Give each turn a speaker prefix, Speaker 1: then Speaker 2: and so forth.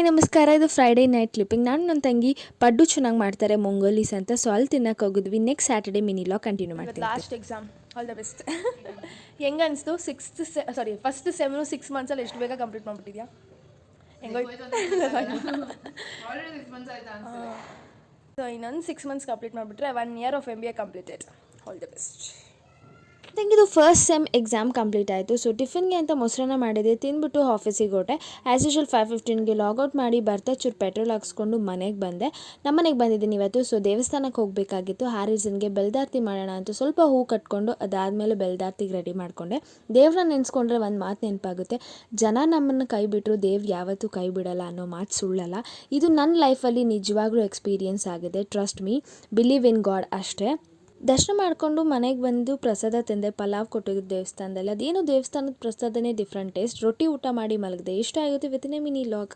Speaker 1: ನಮಸ್ಕಾರ. ಇದು Friday night clipping. ನಾನು ನನ್ನ ತಂಗಿ ಪಡ್ಡು ಚೆನ್ನಾಗಿ ಮಾಡ್ತಾರೆ ಮೊಂಗೋಲೀಸ್ ಅಂತ, ಸೊ ಅಲ್ಲಿ ತಿನ್ನಕ್ಕೆ ಹೋಗಿದ್ವಿ. Next Saturday mini vlog continue ಮಾಡ್ತೀವಿ.
Speaker 2: Last exam, all the best. ಹೆಂಗೆ ಅನಿಸ್ತು? ಫಸ್ಟ್ ಸೆಮ್ 6 ಮಂತ್ಸಲ್ಲಿ ಎಷ್ಟು ಬೇಗ ಕಂಪ್ಲೀಟ್ ಮಾಡಿಬಿಟ್ಟಿದ್ಯಾ? ಸೊ ಇನ್ನೊಂದು 6 ಮಂತ್ಸ್ ಕಂಪ್ಲೀಟ್ ಮಾಡಿಬಿಟ್ರೆ 1 year of MBA completed. All the best.
Speaker 1: ತಂಗಿದು ಫಸ್ಟ್ ಸೆಮ್ ಎಕ್ಸಾಮ್ ಕಂಪ್ಲೀಟ್ ಆಯಿತು. ಸೊ ಟಿಫಿನ್ಗೆ ಅಂತ ಮೊಸರನ್ನ ಮಾಡಿದೆ, ತಿಂದ್ಬಿಟ್ಟು ಆಫೀಸಿಗೆ ಹೊರಟೆ. ಆ್ಯಸ್ ಯೂಶುವಲ್ 5:15ಗೆ ಲಾಗೌಟ್ ಮಾಡಿ ಬರ್ತಾ ಚೂರು ಪೆಟ್ರೋಲ್ ಹಾಕ್ಸ್ಕೊಂಡು ಮನೆಗೆ ಬಂದೆ. ನಮ್ಮ ಮನೆಗೆ ಬಂದಿದ್ದೀನಿ ಇವತ್ತು. ಸೊ ದೇವಸ್ಥಾನಕ್ಕೆ ಹೋಗಬೇಕಾಗಿತ್ತು. ಆ ರೀಸನ್ಗೆ ಬೆಲ್ದಾರ್ತಿ ಮಾಡೋಣ ಅಂತ ಸ್ವಲ್ಪ ಹೂ ಕಟ್ಕೊಂಡು ಅದಾದಮೇಲೆ ಬೆಲ್ದಾರ್ತಿಗೆ ರೆಡಿ ಮಾಡಿಕೊಂಡೆ. ದೇವ್ರನ್ನ ನೆನೆಸ್ಕೊಂಡ್ರೆ ಒಂದು ಮಾತು ನೆನಪಾಗುತ್ತೆ, ಜನ ನಮ್ಮನ್ನು ಕೈ ಬಿಟ್ಟರು ದೇವ್ರು ಯಾವತ್ತೂ ಕೈ ಬಿಡಲ್ಲ ಅನ್ನೋ ಮಾತು ಸುಳ್ಳಲ್ಲ. ಇದು ನನ್ನ ಲೈಫಲ್ಲಿ ನಿಜವಾಗ್ಲೂ ಎಕ್ಸ್ಪೀರಿಯನ್ಸ್ ಆಗಿದೆ. Trust me, believe in god ಅಷ್ಟೇ. ದರ್ಶನ ಮಾಡಿಕೊಂಡು ಮನೆಗೆ ಬಂದು ಪ್ರಸಾದ ತಿಂದೆ. ಪಲಾವ್ ಕೊಟ್ಟಿದ್ದು ದೇವಸ್ಥಾನದಲ್ಲಿ. ಅದೇನು ದೇವಸ್ಥಾನದ ಪ್ರಸಾದನೇ ಡಿಫ್ರೆಂಟ್ ಟೇಸ್ಟ್. ರೊಟ್ಟಿ ಊಟ ಮಾಡಿ ಮಲಗಿದೆ. ಇಷ್ಟ ಆಗುತ್ತೆ ವಿತಿನ್ ಎ ಮಿನಿ ಲಾಗ್.